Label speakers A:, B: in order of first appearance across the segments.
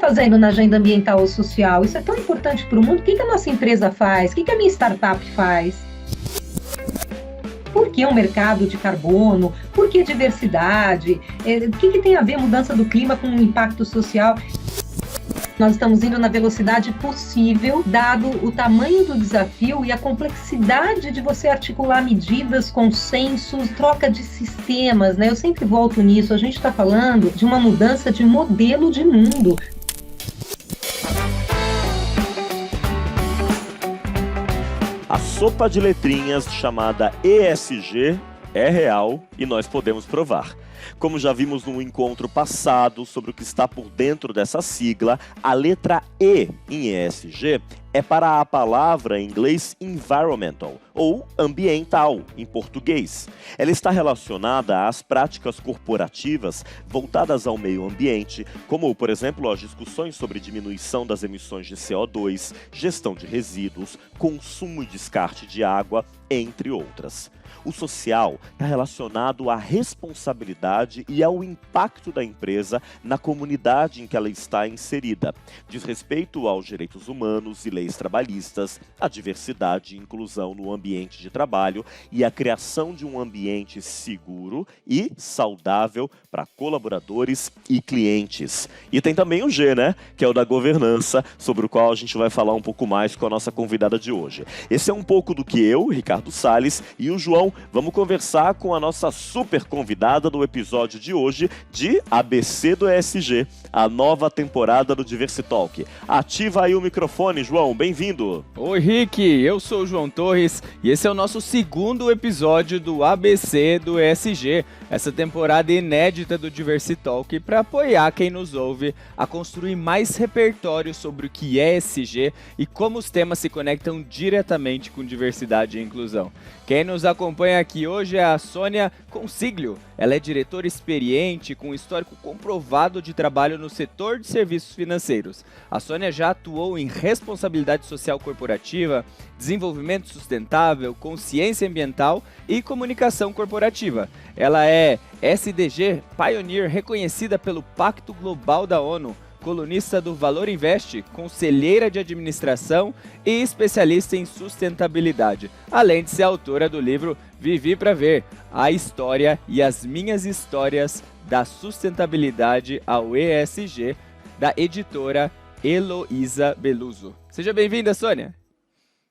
A: fazendo na agenda ambiental ou social? Isso é tão importante para o mundo. O que a nossa empresa faz? O que a minha startup faz? Por que um mercado de carbono? Por que diversidade? O que tem a ver a mudança do clima com o impacto social? Nós estamos indo na velocidade possível, dado o tamanho do desafio e a complexidade de você articular medidas, consensos, troca de sistemas, né? Eu sempre volto nisso, a gente está falando de uma mudança de modelo de mundo.
B: A sopa de letrinhas chamada ESG é real e nós podemos provar. Como já vimos no encontro passado sobre o que está por dentro dessa sigla, a letra E em ESG é para a palavra em inglês environmental, ou ambiental em português. Ela está relacionada às práticas corporativas voltadas ao meio ambiente, como, por exemplo, as discussões sobre diminuição das emissões de CO2, gestão de resíduos, consumo e descarte de água, entre outras. O social está relacionado à responsabilidade e ao impacto da empresa na comunidade em que ela está inserida. Diz respeito aos direitos humanos e leis trabalhistas, à diversidade e inclusão no ambiente de trabalho e à criação de um ambiente seguro e saudável para colaboradores e clientes. E tem também o G, né? Que é o da governança, sobre o qual a gente vai falar um pouco mais com a nossa convidada de hoje. Esse é um pouco do que eu, Ricardo Salles, e o João vamos conversar com a nossa super convidada do episódio de hoje de ABC do ESG, a nova temporada do Diversitalk. Ativa aí o microfone, João, bem-vindo.
C: Oi, Rick, eu sou o João Torres e esse é o nosso segundo episódio do ABC do ESG, essa temporada inédita do Diversitalk para apoiar quem nos ouve a construir mais repertório sobre o que é ESG e como os temas se conectam diretamente com diversidade e inclusão. Quem nos acompanha aqui hoje é a Sônia Consiglio. Ela é diretora experiente com histórico comprovado de trabalho no setor de serviços financeiros. A Sônia já atuou em responsabilidade social corporativa, desenvolvimento sustentável, consciência ambiental e comunicação corporativa. Ela é SDG Pioneer reconhecida pelo Pacto Global da ONU, colunista do Valor Invest, conselheira de administração e especialista em sustentabilidade, além de ser autora do livro Vivi para Ver, a história e as minhas histórias da sustentabilidade ao ESG, da editora Heloísa Beluso. Seja bem-vinda, Sônia!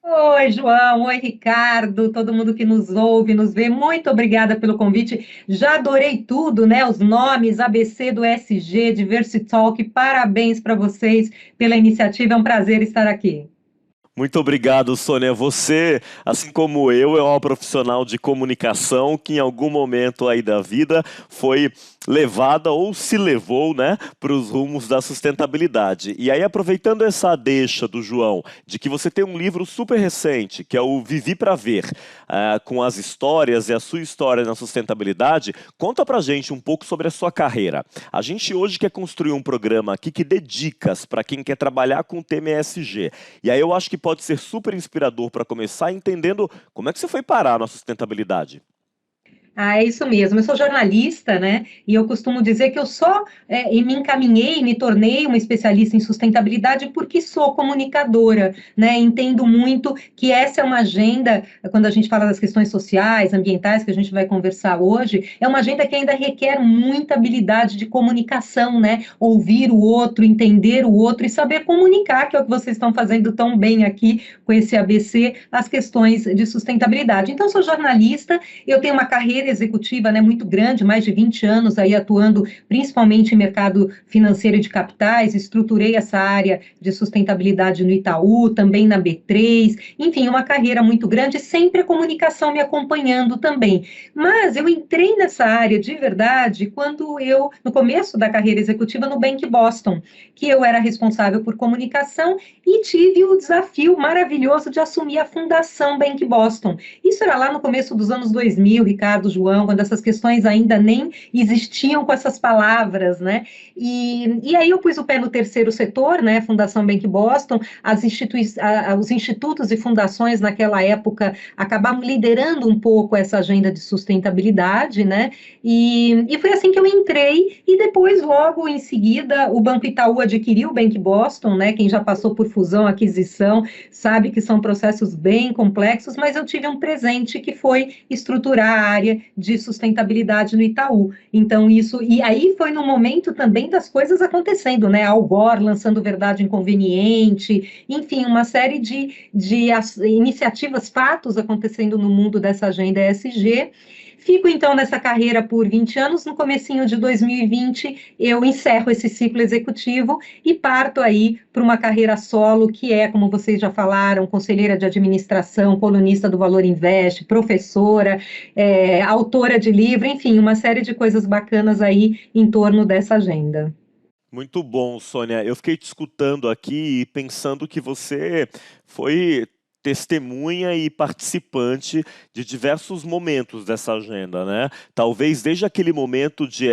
A: Oi, João. Oi, Ricardo. Todo mundo que nos ouve, nos vê. Muito obrigada pelo convite. Já adorei tudo, né? Os nomes, ABC do ESG, Diversitalk. Parabéns para vocês pela iniciativa. É um prazer estar aqui.
B: Muito obrigado, Sônia. Você, assim como eu, é uma profissional de comunicação que em algum momento aí da vida foi levada ou se levou, né, para os rumos da sustentabilidade. E aí, aproveitando essa deixa do João, de que você tem um livro super recente, que é o Vivi para Ver, com as histórias e a sua história na sustentabilidade, conta pra gente um pouco sobre a sua carreira. A gente hoje quer construir um programa aqui que dê dicas para quem quer trabalhar com o tema ESG. E aí eu acho que pode ser super inspirador para começar entendendo como é que você foi parar na sustentabilidade.
A: É isso mesmo. Eu sou jornalista, né? E eu costumo dizer que eu só me encaminhei, me tornei uma especialista em sustentabilidade porque sou comunicadora, né? Entendo muito que essa é uma agenda, quando a gente fala das questões sociais, ambientais, que a gente vai conversar hoje, é uma agenda que ainda requer muita habilidade de comunicação, né? Ouvir o outro, entender o outro e saber comunicar, que é o que vocês estão fazendo tão bem aqui com esse ABC, as questões de sustentabilidade. Então, sou jornalista, eu tenho uma carreira executiva, né, muito grande, mais de 20 anos aí atuando principalmente em mercado financeiro e de capitais, estruturei essa área de sustentabilidade no Itaú, também na B3, enfim, uma carreira muito grande, sempre a comunicação me acompanhando também. Mas eu entrei nessa área de verdade quando eu, no começo da carreira executiva no Bank Boston, que eu era responsável por comunicação e tive o desafio maravilhoso de assumir a Fundação Bank Boston. Isso era lá no começo dos anos 2000, Ricardo, João, quando essas questões ainda nem existiam com essas palavras, né? E aí eu pus o pé no terceiro setor, né? Fundação Bank Boston, os institutos e fundações naquela época acabavam liderando um pouco essa agenda de sustentabilidade, né? E foi assim que eu entrei, e depois, logo em seguida, o Banco Itaú adquiriu o Bank Boston, né? Quem já passou por fusão, aquisição, sabe que são processos bem complexos, mas eu tive um presente que foi estruturar a área de sustentabilidade no Itaú. Então, e aí foi no momento também das coisas acontecendo, né? Al Gore lançando Verdade Inconveniente, enfim, uma série de iniciativas, fatos acontecendo no mundo dessa agenda ESG. Fico, então, nessa carreira por 20 anos. No comecinho de 2020, eu encerro esse ciclo executivo e parto aí para uma carreira solo, que é, como vocês já falaram, conselheira de administração, colunista do Valor Invest, professora, autora de livro, enfim, uma série de coisas bacanas aí em torno dessa agenda.
B: Muito bom, Sônia. Eu fiquei te escutando aqui e pensando que você foi testemunha e participante de diversos momentos dessa agenda, né? Talvez desde aquele momento de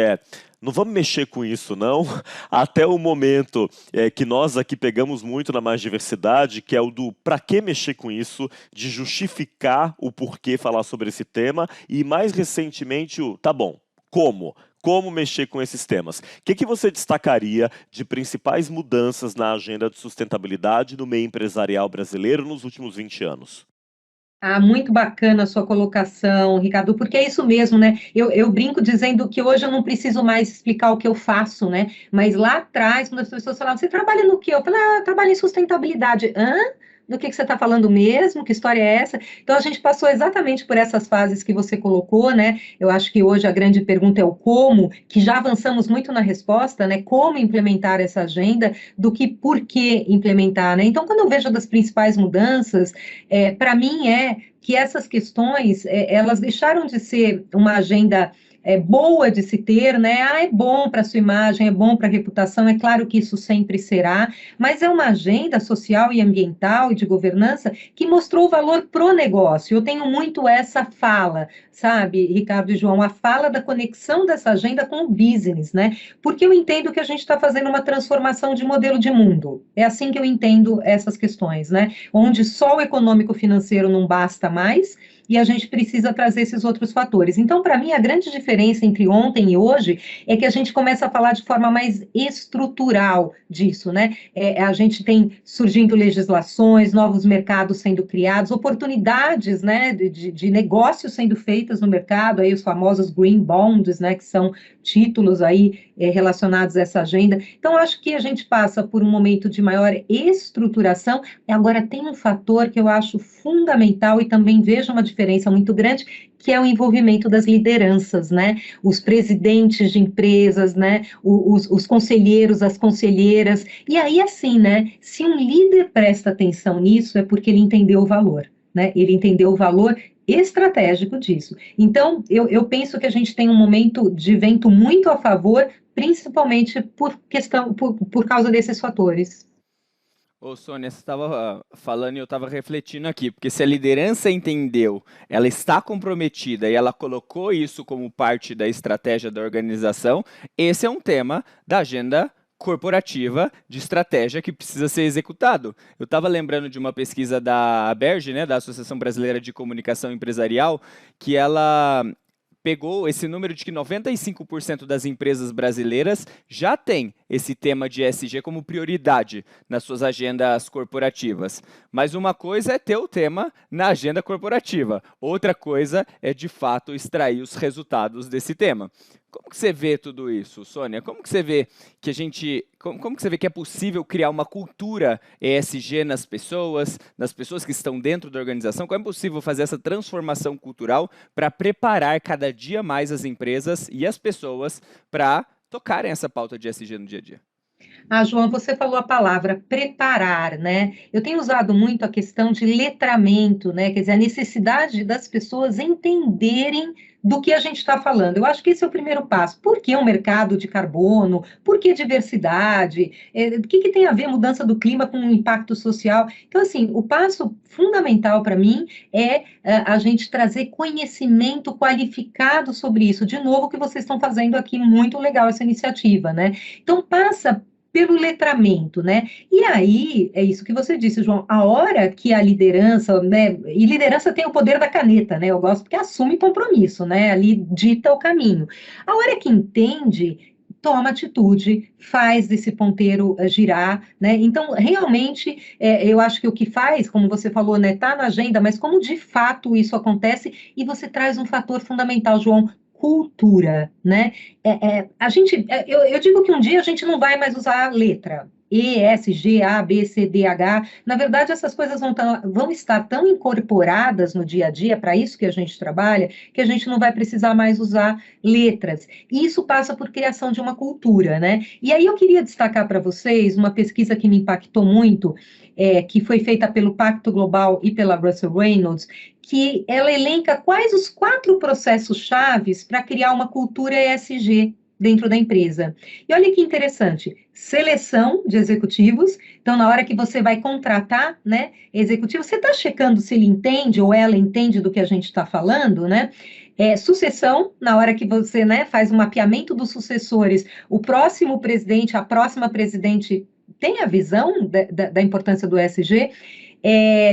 B: não vamos mexer com isso, não, até o momento que nós aqui pegamos muito na Mais Diversidade, que é o do para que mexer com isso, de justificar o porquê falar sobre esse tema, e mais recentemente o tá bom, como? Como mexer com esses temas? O que você destacaria de principais mudanças na agenda de sustentabilidade no meio empresarial brasileiro nos últimos 20 anos?
A: Muito bacana a sua colocação, Ricardo, porque é isso mesmo, né? Eu brinco dizendo que hoje eu não preciso mais explicar o que eu faço, né? Mas lá atrás, quando as pessoas falavam, você trabalha no quê? Eu falei, eu trabalho em sustentabilidade. Hã? Do que você está falando mesmo? Que história é essa? Então, a gente passou exatamente por essas fases que você colocou, né? Eu acho que hoje a grande pergunta é o como, que já avançamos muito na resposta, né? Como implementar essa agenda, do que por que implementar, né? Então, quando eu vejo das principais mudanças, para mim que essas questões, elas deixaram de ser uma agenda boa de se ter, né? É bom para a sua imagem, é bom para a reputação, é claro que isso sempre será, mas é uma agenda social e ambiental e de governança que mostrou o valor pro negócio. Eu tenho muito essa fala, sabe, Ricardo e João, a fala da conexão dessa agenda com o business, né? Porque eu entendo que a gente está fazendo uma transformação de modelo de mundo. É assim que eu entendo essas questões, né? Onde só o econômico-financeiro não basta mais, e a gente precisa trazer esses outros fatores. Então, para mim, a grande diferença entre ontem e hoje é que a gente começa a falar de forma mais estrutural disso, né? A gente tem surgindo legislações, novos mercados sendo criados, oportunidades, né, de negócios sendo feitas no mercado, aí os famosos green bonds, né, que são títulos aí relacionados a essa agenda. Então, acho que a gente passa por um momento de maior estruturação. Agora, tem um fator que eu acho fundamental e também vejo uma diferença muito grande, que é o envolvimento das lideranças, né? Os presidentes de empresas, né? Os conselheiros, as conselheiras. E aí, assim, né? Se um líder presta atenção nisso, é porque ele entendeu o valor, né? Ele entendeu o valor estratégico disso. Então, eu penso que a gente tem um momento de vento muito a favor, principalmente por causa desses fatores.
C: Ô, Sônia, você estava falando e eu estava refletindo aqui, porque se a liderança entendeu, ela está comprometida e ela colocou isso como parte da estratégia da organização, esse é um tema da agenda corporativa de estratégia que precisa ser executado. Eu estava lembrando de uma pesquisa da ABERJ, né, da Associação Brasileira de Comunicação Empresarial, que ela pegou esse número de que 95% das empresas brasileiras já têm esse tema de ESG como prioridade nas suas agendas corporativas. Mas uma coisa é ter o tema na agenda corporativa, outra coisa é, de fato, extrair os resultados desse tema. Como que você vê tudo isso, Sônia? Como que você vê que como que você vê que é possível criar uma cultura ESG nas pessoas que estão dentro da organização? Como é possível fazer essa transformação cultural para preparar cada dia mais as empresas e as pessoas para tocarem essa pauta de ESG no dia a dia?
A: João, você falou a palavra preparar, né? Eu tenho usado muito a questão de letramento, né? Quer dizer, a necessidade das pessoas entenderem do que a gente está falando. Eu acho que esse é o primeiro passo. Por que um mercado de carbono? Por que diversidade? O que tem a ver mudança do clima com o impacto social? Então, assim, o passo fundamental para mim é a gente trazer conhecimento qualificado sobre isso. De novo, o que vocês estão fazendo aqui, muito legal essa iniciativa, né? Então, passa pelo letramento, né? E aí, é isso que você disse, João, a hora que a liderança, né? E liderança tem o poder da caneta, né? Eu gosto porque assume compromisso, né? Ali dita o caminho. A hora que entende, toma atitude, faz desse ponteiro girar, né? Então, realmente, eu acho que o que faz, como você falou, né, tá na agenda, mas como de fato isso acontece, e você traz um fator fundamental, João, cultura, né? Eu digo que um dia a gente não vai mais usar a letra. E, S, G, A, B, C, D, H. Na verdade, essas coisas vão estar tão incorporadas no dia a dia, para isso que a gente trabalha, que a gente não vai precisar mais usar letras. E isso passa por criação de uma cultura, né? E aí eu queria destacar para vocês uma pesquisa que me impactou muito, que foi feita pelo Pacto Global e pela Russell Reynolds, que ela elenca quais os 4 processos chaves para criar uma cultura ESG dentro da empresa. E olha que interessante, seleção de executivos. Então, na hora que você vai contratar, né, executivo, você está checando se ele entende ou ela entende do que a gente está falando, né? Sucessão, na hora que você, né, faz um mapeamento dos sucessores, o próximo presidente, a próxima presidente tem a visão da importância do ESG.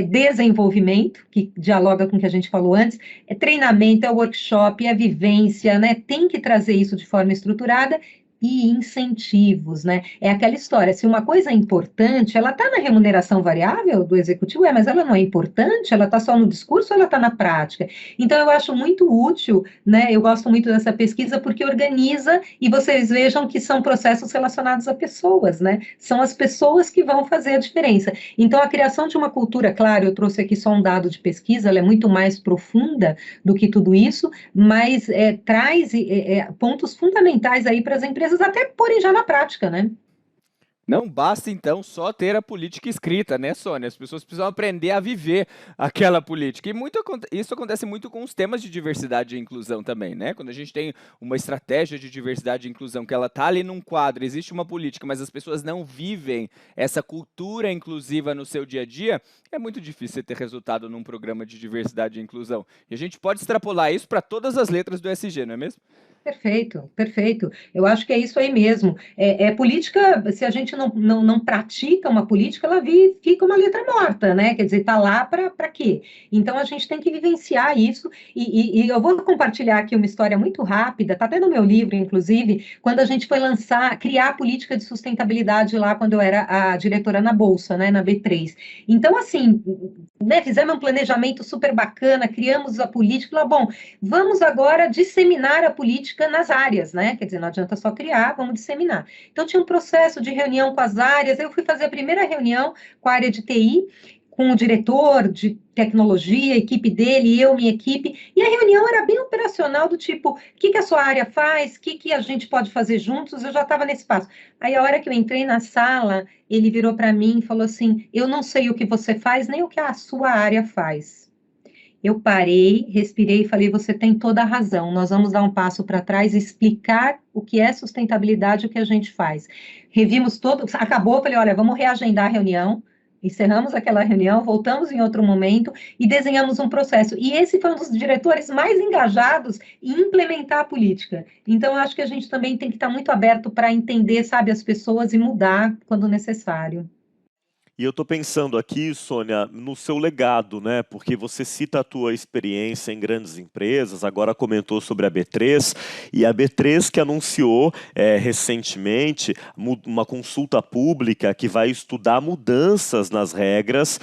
A: Desenvolvimento, que dialoga com o que a gente falou antes, treinamento, workshop, vivência, né? Tem que trazer isso de forma estruturada, e incentivos, né? É aquela história, se uma coisa é importante, ela está na remuneração variável do executivo, mas ela não é importante, ela está só no discurso, ela está na prática. Então, eu acho muito útil, né? Eu gosto muito dessa pesquisa porque organiza, e vocês vejam que são processos relacionados a pessoas, né? São as pessoas que vão fazer a diferença. Então, a criação de uma cultura, claro, eu trouxe aqui só um dado de pesquisa, ela é muito mais profunda do que tudo isso, mas traz pontos fundamentais aí para as empresas até porem já na prática, né?
C: Não basta, então, só ter a política escrita, né, Sônia? As pessoas precisam aprender a viver aquela política. E isso acontece muito com os temas de diversidade e inclusão também, né? Quando a gente tem uma estratégia de diversidade e inclusão, que ela está ali num quadro, existe uma política, mas as pessoas não vivem essa cultura inclusiva no seu dia a dia, é muito difícil ter resultado num programa de diversidade e inclusão. E a gente pode extrapolar isso para todas as letras do ESG, não é mesmo?
A: Perfeito, perfeito. Eu acho que é isso aí mesmo. Política, se a gente não pratica uma política, ela fica uma letra morta, né? Quer dizer, está lá para quê? Então, a gente tem que vivenciar isso. E eu vou compartilhar aqui uma história muito rápida, está até no meu livro, inclusive, quando a gente foi criar a política de sustentabilidade lá, quando eu era a diretora na Bolsa, né, na B3. Então, assim, né, fizemos um planejamento super bacana, criamos a política, bom, vamos agora disseminar a política nas áreas, né? Quer dizer, não adianta só criar, vamos disseminar. Então, tinha um processo de reunião com as áreas, eu fui fazer a primeira reunião com a área de TI, com o diretor de tecnologia, a equipe dele, eu, minha equipe, e a reunião era bem operacional, do tipo, o que a sua área faz, o que a gente pode fazer juntos, eu já estava nesse passo. Aí, a hora que eu entrei na sala, ele virou para mim e falou assim, eu não sei o que você faz, nem o que a sua área faz. Eu parei, respirei e falei, você tem toda a razão, nós vamos dar um passo para trás e explicar o que é sustentabilidade e o que a gente faz. Revimos todo, acabou, falei, olha, vamos reagendar a reunião, encerramos aquela reunião, voltamos em outro momento e desenhamos um processo. E esse foi um dos diretores mais engajados em implementar a política. Então, eu acho que a gente também tem que estar muito aberto para entender, sabe, as pessoas e mudar quando necessário.
B: E eu estou pensando aqui, Sônia, no seu legado, né? Porque você cita a tua experiência em grandes empresas, agora comentou sobre a B3, e a B3 que anunciou recentemente uma consulta pública que vai estudar mudanças nas regras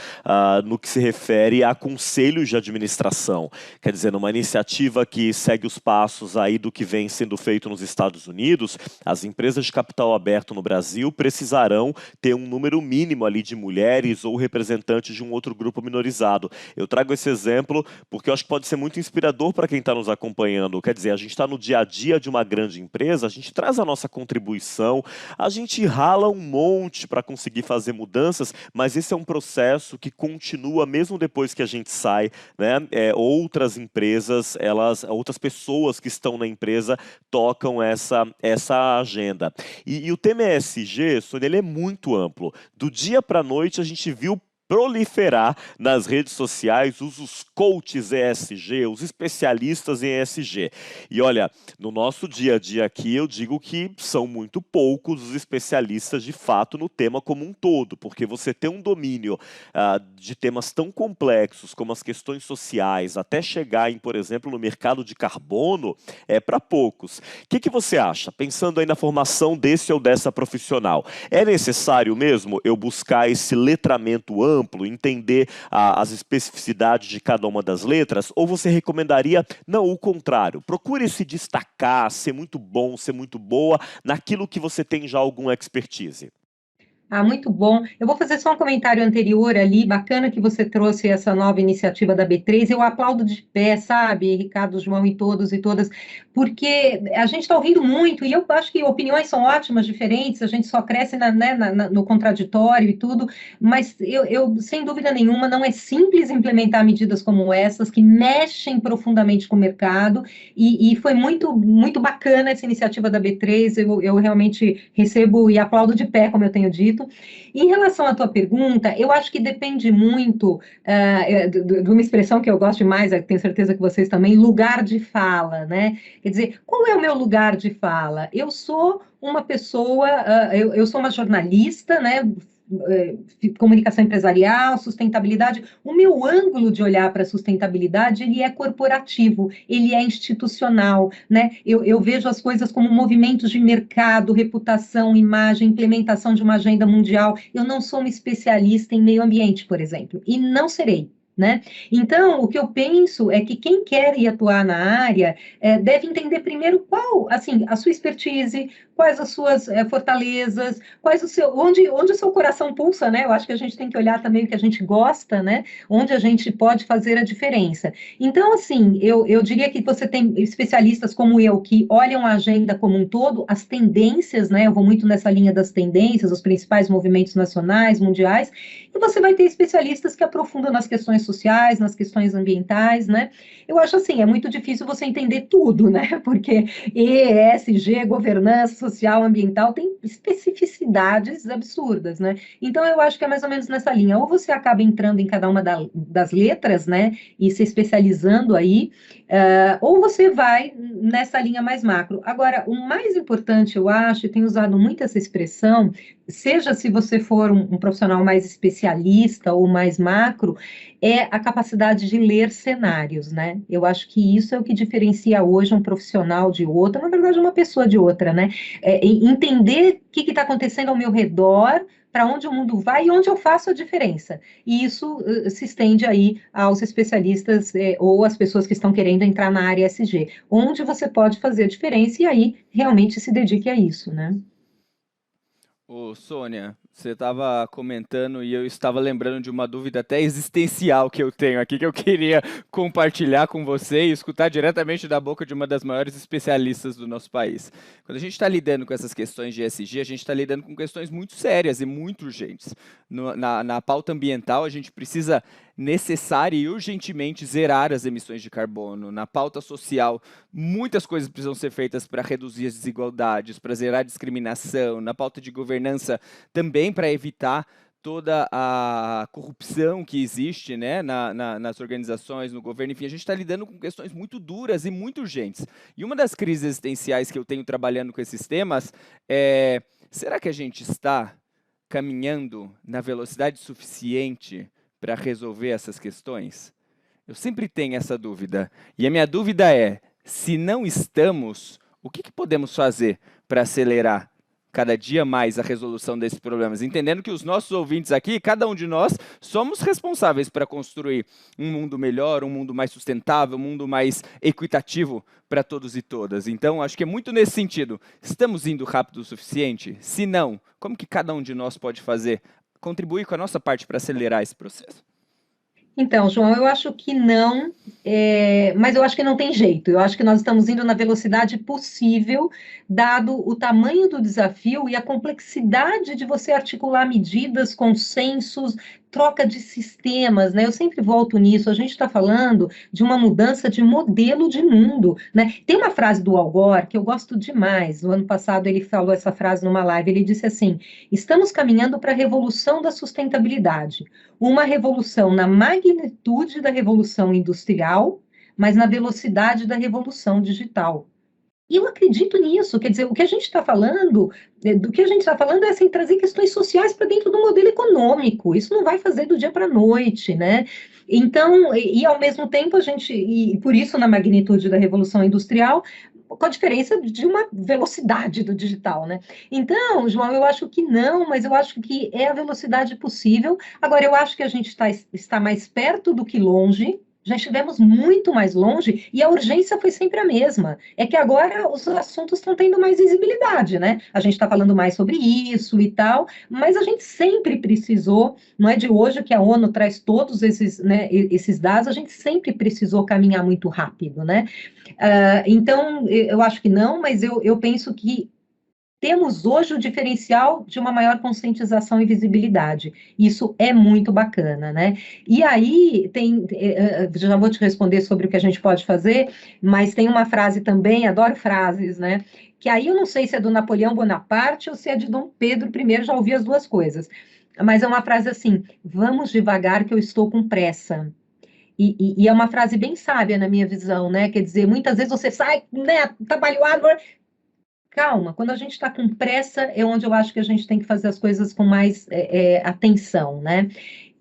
B: no que se refere a conselhos de administração. Quer dizer, numa iniciativa que segue os passos aí do que vem sendo feito nos Estados Unidos, as empresas de capital aberto no Brasil precisarão ter um número mínimo ali de mulheres ou representantes de um outro grupo minorizado. Eu trago esse exemplo porque eu acho que pode ser muito inspirador para quem está nos acompanhando. Quer dizer, a gente está no dia a dia de uma grande empresa, a gente traz a nossa contribuição, a gente rala um monte para conseguir fazer mudanças, mas esse é um processo que continua mesmo depois que a gente sai, né? Outras empresas, outras pessoas que estão na empresa tocam essa agenda. E o tema ESG, Sônia, ele é muito amplo. Do dia para a noite a gente viu proliferar nas redes sociais os coaches ESG, os especialistas em ESG. E olha, no nosso dia a dia aqui, eu digo que são muito poucos os especialistas de fato no tema como um todo, porque você ter um domínio de temas tão complexos como as questões sociais, até chegar em, por exemplo, no mercado de carbono, é para poucos. O que você acha? Pensando aí na formação desse ou dessa profissional, é necessário mesmo eu buscar esse letramento amplo, entender as especificidades de cada uma das letras, ou você recomendaria, não, o contrário, procure se destacar, ser muito bom, ser muito boa naquilo que você tem já alguma expertise?
A: Ah, muito bom. Eu vou fazer só um comentário anterior ali, bacana que você trouxe essa nova iniciativa da B3. Eu aplaudo de pé, sabe, Ricardo, João e todos e todas, porque a gente está ouvindo muito, e eu acho que opiniões são ótimas, diferentes, a gente só cresce no contraditório e tudo, mas eu, sem dúvida nenhuma, não é simples implementar medidas como essas, que mexem profundamente com o mercado, e foi muito, muito bacana essa iniciativa da B3, eu realmente recebo e aplaudo de pé, como eu tenho dito. Em relação à tua pergunta, eu acho que depende muito de uma expressão que eu gosto demais, tenho certeza que vocês também, lugar de fala, né? Quer dizer, qual é o meu lugar de fala? Eu sou uma pessoa, eu sou uma jornalista, né? Comunicação empresarial, sustentabilidade. O meu ângulo de olhar para a sustentabilidade, ele é corporativo, ele é institucional, né? Eu vejo as coisas como movimentos de mercado, reputação, imagem, implementação de uma agenda mundial. Eu não sou uma especialista em meio ambiente, por exemplo, e não serei. Né? Então, o que eu penso é que quem quer ir atuar na área deve entender primeiro qual, assim, a sua expertise, quais as suas fortalezas, onde o seu coração pulsa, né? Eu acho que a gente tem que olhar também o que a gente gosta, né? Onde a gente pode fazer a diferença. Então, assim, eu diria que você tem especialistas como eu que olham a agenda como um todo, as tendências, né? Eu vou muito nessa linha das tendências, os principais movimentos nacionais, mundiais, e você vai ter especialistas que aprofundam nas questões sociais, nas questões ambientais, né? Eu acho assim, é muito difícil você entender tudo, né? Porque ESG, governança social, ambiental, tem especificidades absurdas, né? Então, eu acho que é mais ou menos nessa linha. Ou você acaba entrando em cada uma das letras, né? E se especializando aí, ou você vai nessa linha mais macro. Agora, o mais importante, eu acho, e tenho usado muito essa expressão, seja se você for um profissional mais especialista ou mais macro, é a capacidade de ler cenários, né? Eu acho que isso é o que diferencia hoje um profissional de outro, na verdade, uma pessoa de outra, né? Entender o que está acontecendo ao meu redor, para onde o mundo vai e onde eu faço a diferença. E isso se estende aí aos especialistas ou às pessoas que estão querendo entrar na área ESG, onde você pode fazer a diferença e aí realmente se dedique a isso, né?
C: Ô, Sônia, você estava comentando e eu estava lembrando de uma dúvida até existencial que eu tenho aqui, que eu queria compartilhar com você e escutar diretamente da boca de uma das maiores especialistas do nosso país. Quando a gente está lidando com essas questões de ESG, a gente está lidando com questões muito sérias e muito urgentes. Na pauta ambiental, a gente precisa necessária e urgentemente zerar as emissões de carbono. Na pauta social, muitas coisas precisam ser feitas para reduzir as desigualdades, para zerar a discriminação. Na pauta de governança, também para evitar toda a corrupção que existe, né, nas organizações, no governo. Enfim, a gente está lidando com questões muito duras e muito urgentes. E uma das crises existenciais que eu tenho trabalhando com esses temas é: será que a gente está caminhando na velocidade suficiente para resolver essas questões? Eu sempre tenho essa dúvida. E a minha dúvida é: se não estamos, o que podemos fazer para acelerar cada dia mais a resolução desses problemas? Entendendo que os nossos ouvintes aqui, cada um de nós, somos responsáveis para construir um mundo melhor, um mundo mais sustentável, um mundo mais equitativo para todos e todas. Então, acho que é muito nesse sentido. Estamos indo rápido o suficiente? Se não, como que cada um de nós pode fazer contribuir com a nossa parte para acelerar esse processo?
A: Então, João, eu acho que não, mas eu acho que não tem jeito. Eu acho que nós estamos indo na velocidade possível, dado o tamanho do desafio e a complexidade de você articular medidas, consensos, troca de sistemas, né? Eu sempre volto nisso. A gente está falando de uma mudança de modelo de mundo, né? Tem uma frase do Al Gore que eu gosto demais. No ano passado ele falou essa frase numa live. Ele disse assim: estamos caminhando para a revolução da sustentabilidade. Uma revolução na magnitude da revolução industrial, mas na velocidade da revolução digital. E eu acredito nisso, quer dizer, o que a gente está falando, do que a gente está falando é assim, trazer questões sociais para dentro do modelo econômico. Isso não vai fazer do dia para a noite, né? Então, e ao mesmo tempo a gente, e por isso na magnitude da revolução industrial, com a diferença de uma velocidade do digital, né? Então, João, eu acho que não, mas eu acho que é a velocidade possível. Agora, eu acho que a gente está mais perto do que longe. Já estivemos muito mais longe e a urgência foi sempre a mesma. É que agora os assuntos estão tendo mais visibilidade, né? A gente está falando mais sobre isso e tal, mas a gente sempre precisou, não é de hoje que a ONU traz todos esses, né, esses dados, a gente sempre precisou caminhar muito rápido, né? Então, eu acho que não, mas eu penso que temos hoje o diferencial de uma maior conscientização e visibilidade. Isso é muito bacana, né? E aí, já vou te responder sobre o que a gente pode fazer, mas tem uma frase também, adoro frases, né? Que aí eu não sei se é do Napoleão Bonaparte ou se é de Dom Pedro I, já ouvi as duas coisas. Mas é uma frase assim: vamos devagar que eu estou com pressa. E é uma frase bem sábia na minha visão, né? Quer dizer, muitas vezes você sai, né, trabalhado. Calma, quando a gente está com pressa é onde eu acho que a gente tem que fazer as coisas com mais atenção, né?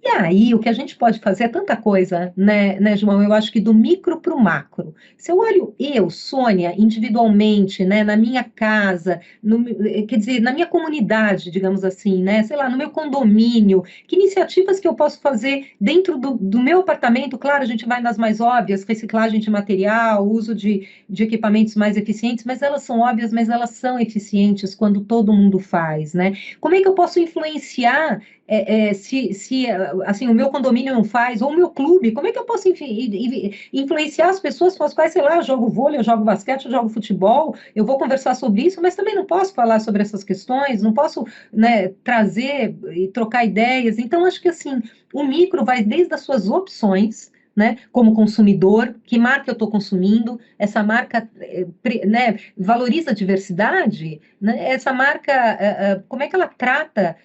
A: E aí, o que a gente pode fazer é tanta coisa, né, João? Eu acho que do micro para o macro. Se eu olho Sônia, individualmente, né, na minha casa, quer dizer, na minha comunidade, digamos assim, né, sei lá, no meu condomínio, que iniciativas que eu posso fazer dentro do meu apartamento? Claro, a gente vai nas mais óbvias, reciclagem de material, uso de equipamentos mais eficientes, mas elas são óbvias, mas elas são eficientes quando todo mundo faz, né? Como é que eu posso influenciar se assim, o meu condomínio não faz, ou o meu clube, como é que eu posso influenciar as pessoas com as quais, sei lá, eu jogo vôlei, eu jogo basquete, eu jogo futebol, eu vou conversar sobre isso, mas também não posso falar sobre essas questões, não posso, né, trazer e trocar ideias. Então, acho que assim, o micro vai desde as suas opções, né, como consumidor, que marca eu estou consumindo, essa marca, né, valoriza a diversidade, né, essa marca, como é que ela trata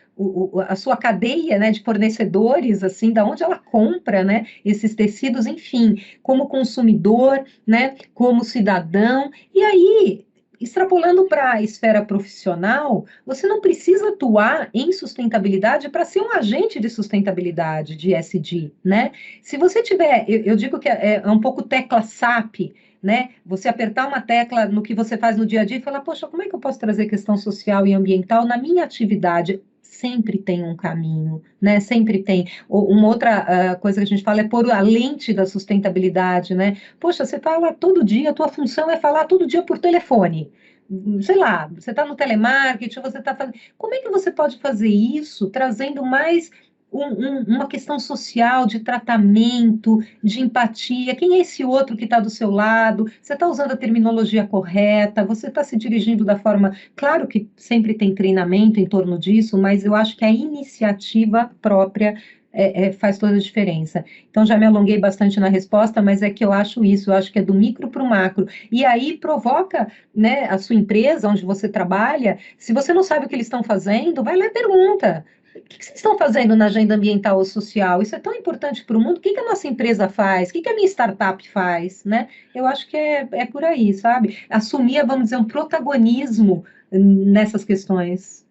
A: a sua cadeia, né, de fornecedores, assim, da onde ela compra, né, esses tecidos, enfim, como consumidor, né, como cidadão. E aí, extrapolando para a esfera profissional, você não precisa atuar em sustentabilidade para ser um agente de sustentabilidade, de ESG, né? Se você tiver, eu digo que é um pouco tecla SAP, né? Você apertar uma tecla no que você faz no dia a dia e falar, poxa, como é que eu posso trazer questão social e ambiental na minha atividade? Sempre tem um caminho, né? Sempre tem. Uma outra coisa que a gente fala é pôr a lente da sustentabilidade, né? Poxa, você fala todo dia, a tua função é falar todo dia por telefone. Sei lá, você está no telemarketing, você está fazendo. Como é que você pode fazer isso trazendo mais uma questão social, de tratamento, de empatia? Quem é esse outro que está do seu lado? Você está usando a terminologia correta? Você está se dirigindo da forma... Claro que sempre tem treinamento em torno disso, mas eu acho que a iniciativa própria faz toda a diferença. Então, já me alonguei bastante na resposta, mas é que eu acho isso, eu acho que é do micro para o macro. E aí provoca, né, a sua empresa, onde você trabalha, se você não sabe o que eles estão fazendo, vai lá e pergunta. O que vocês estão fazendo na agenda ambiental ou social? Isso é tão importante para o mundo. O que a nossa empresa faz? O que a minha startup faz? Né? Eu acho que é por aí, sabe? Assumir, vamos dizer, um protagonismo nessas questões.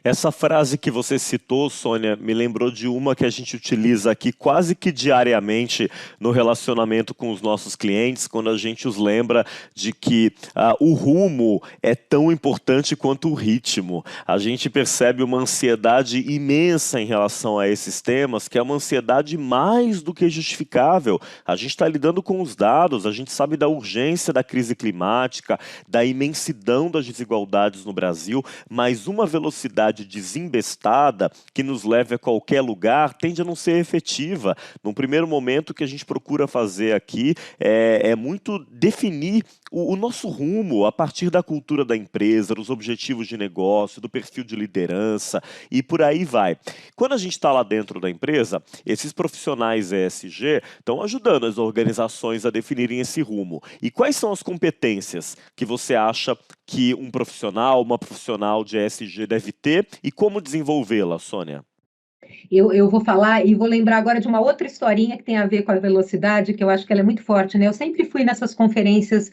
B: Essa frase que você citou, Sônia, me lembrou de uma que a gente utiliza aqui quase que diariamente no relacionamento com os nossos clientes, quando a gente os lembra de que o rumo é tão importante quanto o ritmo. A gente percebe uma ansiedade imensa em relação a esses temas, que é uma ansiedade mais do que justificável. A gente está lidando com os dados, a gente sabe da urgência da crise climática, da imensidão das desigualdades no Brasil, mas uma velocidade velocidade desembestada, que nos leve a qualquer lugar, tende a não ser efetiva. Num primeiro momento, o que a gente procura fazer aqui é muito definir o nosso rumo a partir da cultura da empresa, dos objetivos de negócio, do perfil de liderança e por aí vai. Quando a gente está lá dentro da empresa, esses profissionais ESG estão ajudando as organizações a definirem esse rumo. E quais são as competências que você acha que um profissional, uma profissional de ESG deve ter e como desenvolvê-la, Sônia?
A: Eu vou falar e vou lembrar agora de uma outra historinha que tem a ver com a velocidade, que eu acho que ela é muito forte, né? Eu sempre fui nessas conferências,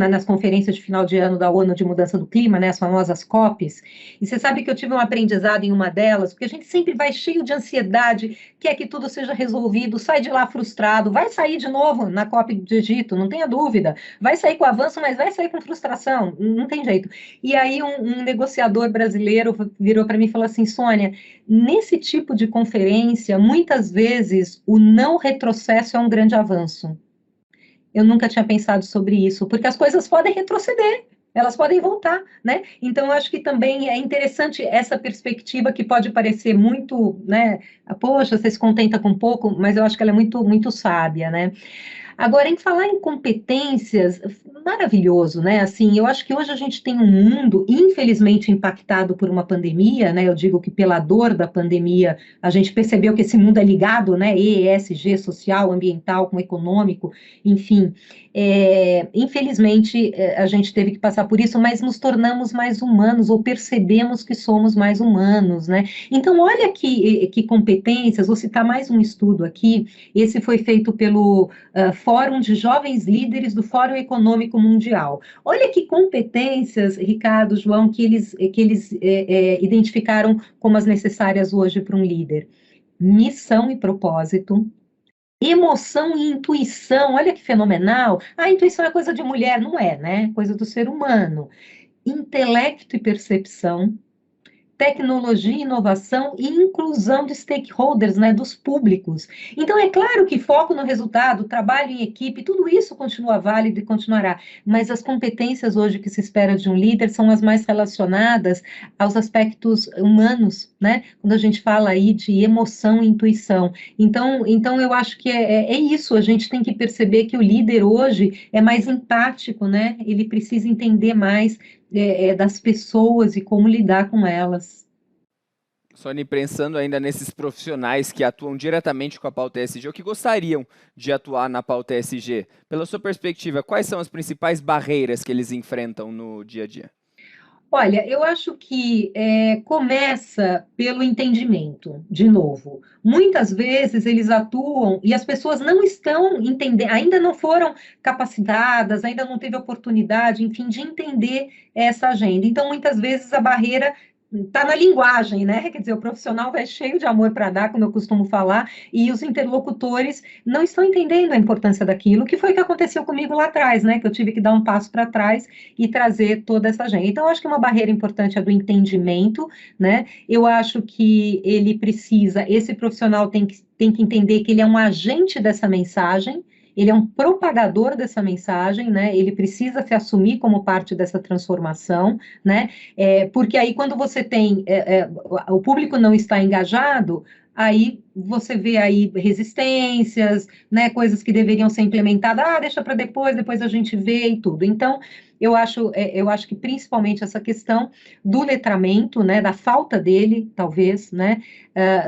A: nas conferências de final de ano da ONU de mudança do clima, né? As famosas COPs, e você sabe que eu tive um aprendizado em uma delas, porque a gente sempre vai cheio de ansiedade, quer que tudo seja resolvido, sai de lá frustrado, vai sair de novo na COP de Egito, não tenha dúvida, vai sair com avanço, mas vai sair com frustração, não tem jeito. E aí um negociador brasileiro virou para mim e falou assim, Sônia, nesse tipo de conferência, muitas vezes o não retrocesso é um grande avanço. Eu nunca tinha pensado sobre isso, porque as coisas podem retroceder, elas podem voltar, né? Então, eu acho que também é interessante essa perspectiva que pode parecer muito, né? Poxa, você se contenta com pouco, mas eu acho que ela é muito, muito sábia, né? Agora, em falar em competências, maravilhoso, né? Assim, eu acho que hoje a gente tem um mundo, infelizmente, impactado por uma pandemia, né? Eu digo que pela dor da pandemia, a gente percebeu que esse mundo é ligado, né? ESG, social, ambiental, com econômico, enfim. Infelizmente, a gente teve que passar por isso, mas nos tornamos mais humanos, ou percebemos que somos mais humanos, né? Então, olha que competências, vou citar mais um estudo aqui, esse foi feito pelo Fórum de Jovens Líderes do Fórum Econômico Mundial. Olha que competências, Ricardo, João, que eles identificaram como as necessárias hoje para um líder. Missão e propósito, emoção e intuição, olha que fenomenal. A intuição é coisa de mulher, não é, né? Coisa do ser humano. Intelecto e percepção, tecnologia, inovação e inclusão de stakeholders, né, dos públicos. Então, é claro que foco no resultado, trabalho em equipe, tudo isso continua válido e continuará, mas as competências hoje que se espera de um líder são as mais relacionadas aos aspectos humanos, né, quando a gente fala aí de emoção e intuição. Então eu acho que é isso, a gente tem que perceber que o líder hoje é mais empático, né, ele precisa entender mais das pessoas e como lidar com elas.
C: Sônia, pensando ainda nesses profissionais que atuam diretamente com a pauta ESG, ou que gostariam de atuar na pauta ESG, pela sua perspectiva, quais são as principais barreiras que eles enfrentam no dia a dia?
A: Olha, eu acho que começa pelo entendimento, de novo. Muitas vezes eles atuam e as pessoas não estão entendendo, ainda não foram capacitadas, ainda não teve oportunidade, enfim, de entender essa agenda. Então, muitas vezes a barreira está na linguagem, né? Quer dizer, o profissional vai cheio de amor para dar, como eu costumo falar, e os interlocutores não estão entendendo a importância daquilo, que foi o que aconteceu comigo lá atrás, né? Que eu tive que dar um passo para trás e trazer toda essa agenda. Então, eu acho que uma barreira importante é do entendimento, né? Eu acho que esse profissional tem que entender que ele é um agente dessa mensagem, ele é um propagador dessa mensagem, né? Ele precisa se assumir como parte dessa transformação, né? Porque aí quando você tem o público não está engajado, aí você vê aí resistências, né? Coisas que deveriam ser implementadas, deixa para depois a gente vê e tudo. Então, eu acho que principalmente essa questão do letramento, né? Da falta dele, talvez, né?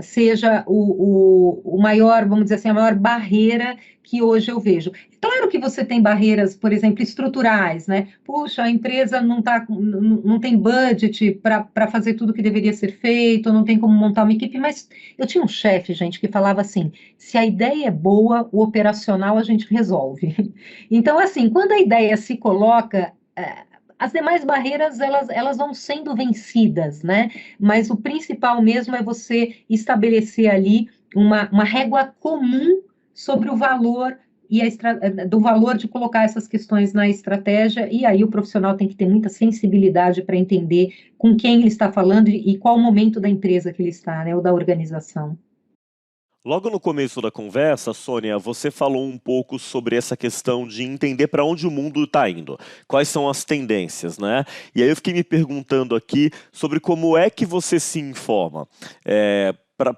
A: Seja o maior, vamos dizer assim, a maior barreira que hoje eu vejo. Claro que você tem barreiras, por exemplo, estruturais, né? Puxa, a empresa não tem budget para fazer tudo que deveria ser feito, não tem como montar uma equipe, mas eu tinha um chefe, gente, que falava assim, se a ideia é boa, o operacional a gente resolve. Então, assim, quando a ideia se coloca, as demais barreiras, elas vão sendo vencidas, né? Mas o principal mesmo é você estabelecer ali uma régua comum sobre o valor do valor de colocar essas questões na estratégia, e aí o profissional tem que ter muita sensibilidade para entender com quem ele está falando e qual o momento da empresa que ele está, né, ou da organização.
B: Logo no começo da conversa, Sônia, você falou um pouco sobre essa questão de entender para onde o mundo está indo, quais são as tendências, né? E aí eu fiquei me perguntando aqui sobre como é que você se informa.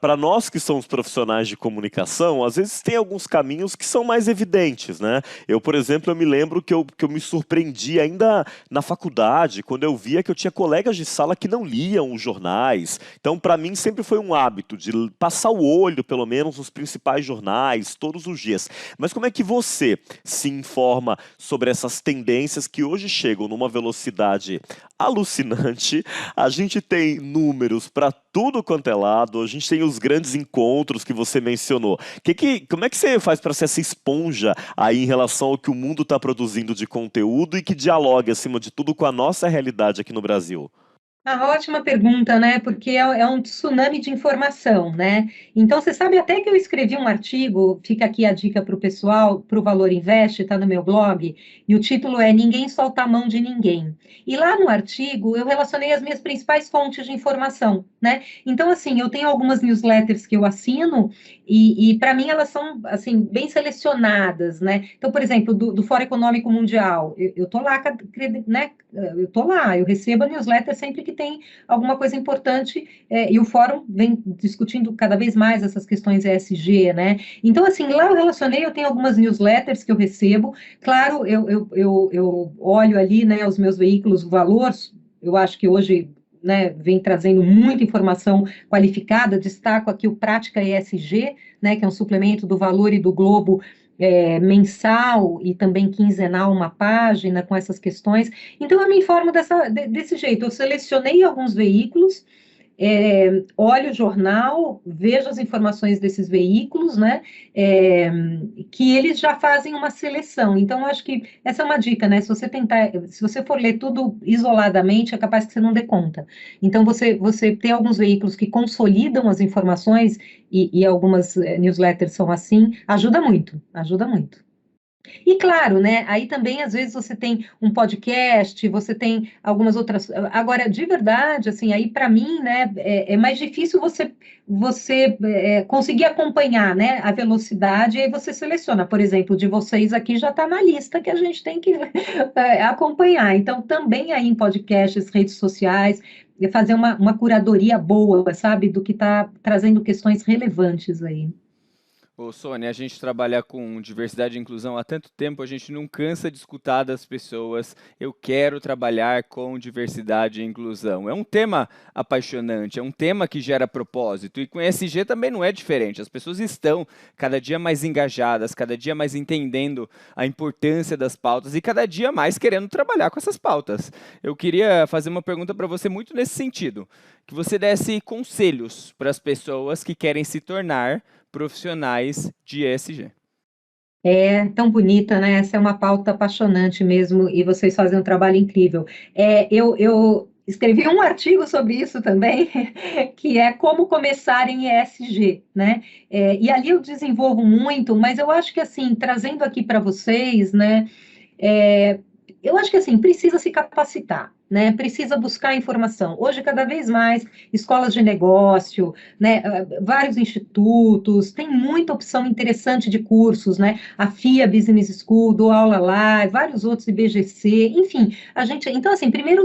B: Para nós que somos profissionais de comunicação, às vezes tem alguns caminhos que são mais evidentes, né? Eu, por exemplo, eu me lembro que eu me surpreendi ainda na faculdade, quando eu via que eu tinha colegas de sala que não liam os jornais. Então, para mim, sempre foi um hábito de passar o olho, pelo menos, nos principais jornais, todos os dias. Mas como é que você se informa sobre essas tendências que hoje chegam numa velocidade alucinante? A gente tem números para tudo quanto é lado, a gente tem os grandes encontros que você mencionou. Como é que você faz para ser essa esponja aí em relação ao que o mundo está produzindo de conteúdo e que dialogue, acima de tudo, com a nossa realidade aqui no Brasil?
A: Ótima pergunta, né? Porque é um tsunami de informação, né? Então, você sabe até que eu escrevi um artigo, fica aqui a dica para o pessoal, para o Valor Invest, está no meu blog, e o título é Ninguém Solta a Mão de Ninguém. E lá no artigo, eu relacionei as minhas principais fontes de informação, né? Então, assim, eu tenho algumas newsletters que eu assino, e para mim elas são, assim, bem selecionadas, né? Então, por exemplo, do Fórum Econômico Mundial, eu tô lá, né? Eu tô lá, eu recebo a newsletter sempre que tem alguma coisa importante, e o fórum vem discutindo cada vez mais essas questões ESG, né? Então, assim, lá eu tenho algumas newsletters que eu recebo, claro, eu olho ali, né, os meus veículos, o Valor, eu acho que hoje, né, vem trazendo muita informação qualificada, destaco aqui o Prática ESG, né, que é um suplemento do Valor e do Globo, mensal e também quinzenal, uma página com essas questões. Então, eu me informo desse jeito. Eu selecionei alguns veículos, olho o jornal, vejo as informações desses veículos, né? Que eles já fazem uma seleção. Então, eu acho que essa é uma dica, né? Se você for ler tudo isoladamente, é capaz que você não dê conta. Então, você tem alguns veículos que consolidam as informações, e algumas newsletters são assim, ajuda muito, ajuda muito. E claro, né? Aí também às vezes você tem um podcast, você tem algumas outras. Agora, de verdade, assim, aí para mim, né, é mais difícil você conseguir acompanhar, né, a velocidade, e aí você seleciona. Por exemplo, de vocês aqui já está na lista que a gente tem que acompanhar. Então, também aí em podcasts, redes sociais, fazer uma curadoria boa, sabe, do que está trazendo questões relevantes aí.
C: Ô, Sônia, a gente trabalha com diversidade e inclusão há tanto tempo, a gente não cansa de escutar das pessoas. Eu quero trabalhar com diversidade e inclusão. É um tema apaixonante, é um tema que gera propósito. E com ESG também não é diferente. As pessoas estão cada dia mais engajadas, cada dia mais entendendo a importância das pautas e cada dia mais querendo trabalhar com essas pautas. Eu queria fazer uma pergunta para você muito nesse sentido, que você desse conselhos para as pessoas que querem se tornar profissionais de ESG.
A: É tão bonita, né? Essa é uma pauta apaixonante mesmo, e vocês fazem um trabalho incrível. Eu escrevi um artigo sobre isso também, que é como começar em ESG, né? E ali eu desenvolvo muito, mas eu acho que, assim, trazendo aqui para vocês, né? Eu acho que, assim, precisa se capacitar, né? Precisa buscar informação. Hoje, cada vez mais, escolas de negócio, né? Vários institutos, tem muita opção interessante de cursos, né? A FIA Business School, do Aula lá, vários outros, IBGC, enfim, então, assim, primeiro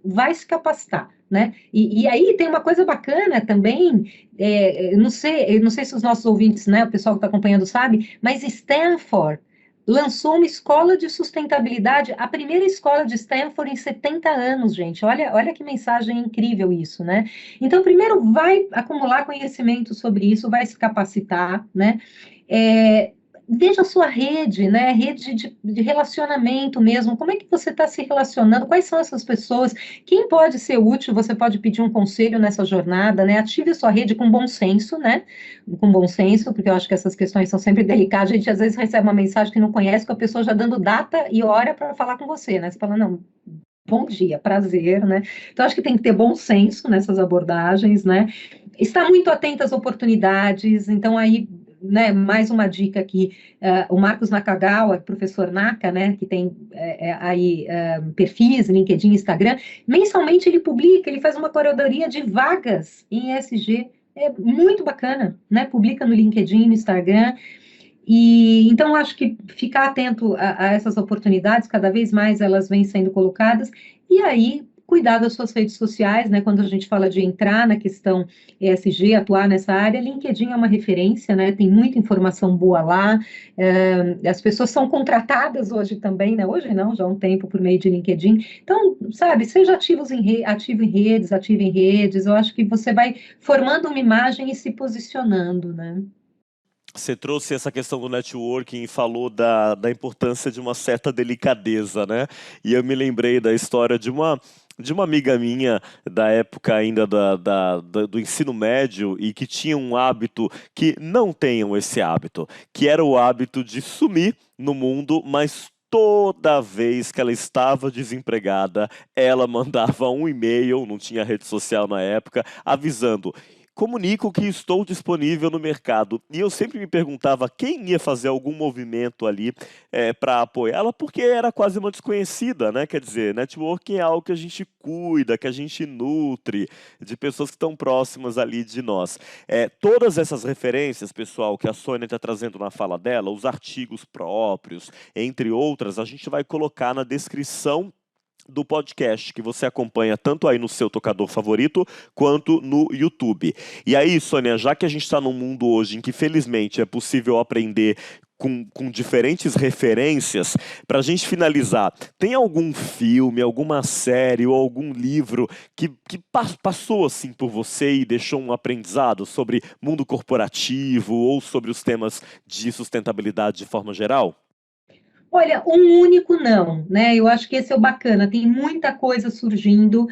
A: vai se capacitar, né? E aí tem uma coisa bacana também, eu não sei se os nossos ouvintes, né, o pessoal que está acompanhando sabe, mas Stanford lançou uma escola de sustentabilidade, a primeira escola de Stanford em 70 anos, gente. Olha que mensagem incrível isso, né? Então, primeiro, vai acumular conhecimento sobre isso, vai se capacitar, né? Veja a sua rede, né? Rede de relacionamento mesmo. Como é que você está se relacionando? Quais são essas pessoas? Quem pode ser útil? Você pode pedir um conselho nessa jornada, né? Ative a sua rede com bom senso, né? Com bom senso, porque eu acho que essas questões são sempre delicadas. A gente às vezes recebe uma mensagem que não conhece, com a pessoa já dando data e hora para falar com você, né? Você fala, não, bom dia, prazer, né? Então, acho que tem que ter bom senso nessas abordagens, né? Estar muito atento às oportunidades, então aí, né, mais uma dica aqui, o Marcos Nakagawa, professor Naka, né, que tem aí perfis, LinkedIn, Instagram, mensalmente ele publica, ele faz uma curadoria de vagas em ESG, é muito bacana, né? Publica no LinkedIn, no Instagram. E então eu acho que ficar atento a essas oportunidades, cada vez mais elas vêm sendo colocadas, e aí cuidar das suas redes sociais, né? Quando a gente fala de entrar na questão ESG, atuar nessa área, LinkedIn é uma referência, né? Tem muita informação boa lá. As pessoas são contratadas hoje também, né? Hoje não, já há um tempo por meio de LinkedIn. Então, sabe, seja ativo em redes. Eu acho que você vai formando uma imagem e se posicionando, né?
B: Você trouxe essa questão do networking e falou da importância de uma certa delicadeza, né? E eu me lembrei da história de uma amiga minha, da época ainda do ensino médio, e que tinha um hábito que não tenham esse hábito, que era o hábito de sumir no mundo, mas toda vez que ela estava desempregada, ela mandava um e-mail, não tinha rede social na época, avisando: comunico que estou disponível no mercado. E eu sempre me perguntava quem ia fazer algum movimento ali para apoiá-la, porque era quase uma desconhecida, né? Quer dizer, networking é algo que a gente cuida, que a gente nutre, de pessoas que estão próximas ali de nós. Todas essas referências, pessoal, que a Sônia está trazendo na fala dela, os artigos próprios, entre outras, a gente vai colocar na descrição do podcast que você acompanha tanto aí no seu tocador favorito quanto no YouTube. E aí, Sônia, já que a gente está num mundo hoje em que felizmente é possível aprender com diferentes referências, para a gente finalizar, tem algum filme, alguma série ou algum livro que passou assim por você e deixou um aprendizado sobre mundo corporativo ou sobre os temas de sustentabilidade de forma geral?
A: Olha, um único não, né? Eu acho que esse é o bacana, tem muita coisa surgindo.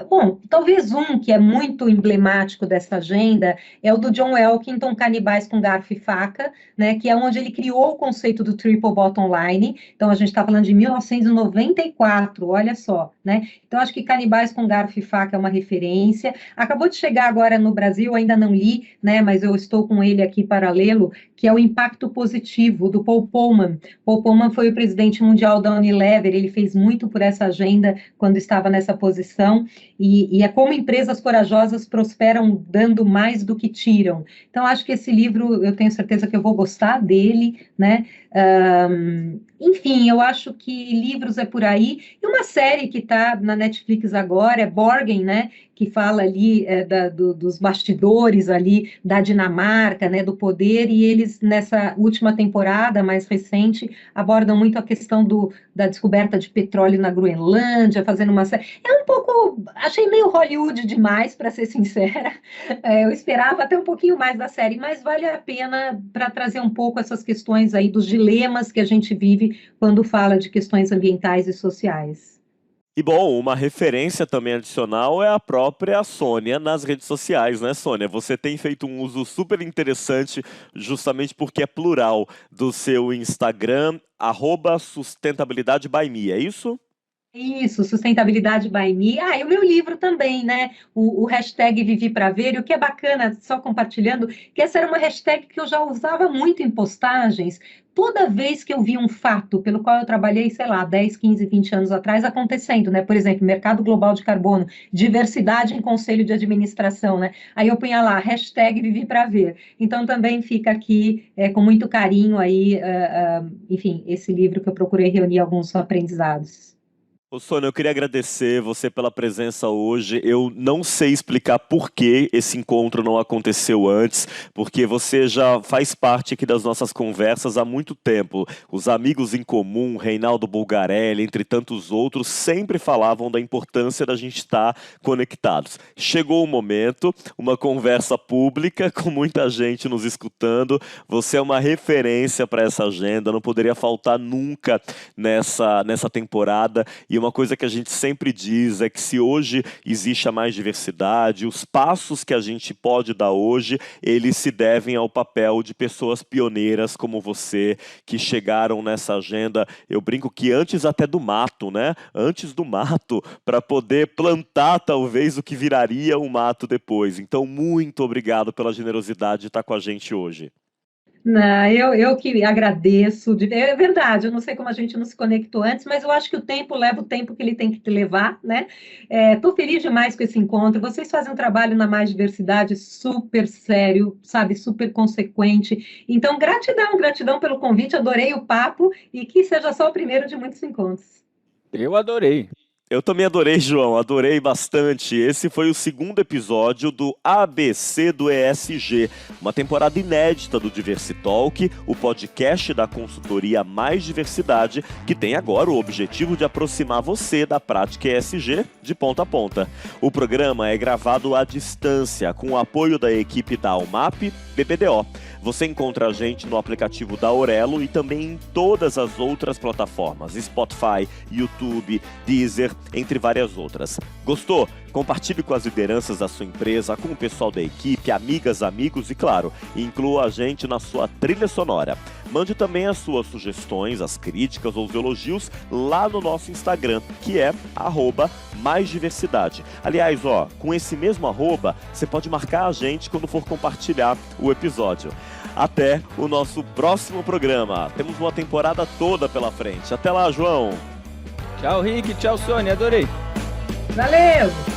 A: Bom, talvez um que é muito emblemático dessa agenda é o do John Elkington, Canibais com Garfo e Faca, né? Que é onde ele criou o conceito do Triple Bottom Line. Então, a gente está falando de 1994, olha só, né? Então, acho que Canibais com Garfo e Faca é uma referência. Acabou de chegar agora no Brasil, ainda não li, né? Mas eu estou com ele aqui paralelo, que é o Impacto Positivo, do Paul Polman. Paul Polman foi o presidente mundial da Unilever, ele fez muito por essa agenda quando estava nessa posição, e é como empresas corajosas prosperam dando mais do que tiram. Então, acho que esse livro, eu tenho certeza que eu vou gostar dele, né? Enfim, eu acho que livros é por aí. E uma série que está na Netflix agora é Borgen, né? Que fala ali dos bastidores ali da Dinamarca, né? Do poder, e eles, nessa última temporada mais recente, abordam muito a questão da descoberta de petróleo na Groenlândia, fazendo uma série. É um pouco, achei meio Hollywood demais, para ser sincera. Eu esperava até um pouquinho mais da série, mas vale a pena para trazer um pouco essas questões aí dos dilemas que a gente vive quando fala de questões ambientais e sociais.
B: E bom, uma referência também adicional é a própria Sônia nas redes sociais, né, Sônia? Você tem feito um uso super interessante, justamente porque é plural, do seu Instagram, @sustentabilidade_by_me, é isso?
A: Isso, sustentabilidade by me. E o meu livro também, né? O hashtag Vivi para Ver, e o que é bacana, só compartilhando, que essa era uma hashtag que eu já usava muito em postagens. Toda vez que eu vi um fato pelo qual eu trabalhei, sei lá, 10, 15, 20 anos atrás, acontecendo, né? Por exemplo, mercado global de carbono, diversidade em conselho de administração, né? Aí eu punha lá, hashtag Vivi para Ver. Então também fica aqui com muito carinho aí, enfim, esse livro que eu procurei reunir alguns aprendizados.
B: Ô, Sônia, eu queria agradecer você pela presença hoje. Eu não sei explicar por que esse encontro não aconteceu antes, porque você já faz parte aqui das nossas conversas há muito tempo. Os amigos em comum, Reinaldo Bulgarelli, entre tantos outros, sempre falavam da importância da gente estar conectados. Chegou o momento, uma conversa pública com muita gente nos escutando. Você é uma referência para essa agenda, não poderia faltar nunca nessa temporada. E uma coisa que a gente sempre diz é que se hoje existe a mais diversidade, os passos que a gente pode dar hoje, eles se devem ao papel de pessoas pioneiras como você, que chegaram nessa agenda, eu brinco que antes até do mato, né? Antes do mato, para poder plantar talvez o que viraria o mato depois. Então, muito obrigado pela generosidade de estar com a gente hoje.
A: Não, eu que agradeço. É verdade, eu não sei como a gente não se conectou antes, mas eu acho que o tempo leva o tempo que ele tem que te levar, né? Estou feliz demais com esse encontro. Vocês fazem um trabalho na Mais Diversidade super sério, sabe, super consequente. Então, gratidão, gratidão pelo convite, adorei o papo e que seja só o primeiro de muitos encontros.
C: Eu adorei.
B: Eu também adorei, João, adorei bastante. Esse foi o segundo episódio do ABC do ESG, uma temporada inédita do Diversitalk, o podcast da consultoria Mais Diversidade, que tem agora o objetivo de aproximar você da prática ESG de ponta a ponta. O programa é gravado à distância, com o apoio da equipe da UMAP BBDO. Você encontra a gente no aplicativo da Aurelo e também em todas as outras plataformas, Spotify, YouTube, Deezer, entre várias outras. Gostou? Compartilhe com as lideranças da sua empresa, com o pessoal da equipe, amigas, amigos e, claro, inclua a gente na sua trilha sonora. Mande também as suas sugestões, as críticas ou os elogios lá no nosso Instagram, que é @maisdiversidade. Aliás, com esse mesmo @, você pode marcar a gente quando for compartilhar o episódio. Até o nosso próximo programa. Temos uma temporada toda pela frente. Até lá, João.
C: Tchau, Rick. Tchau, Sônia. Adorei.
A: Valeu!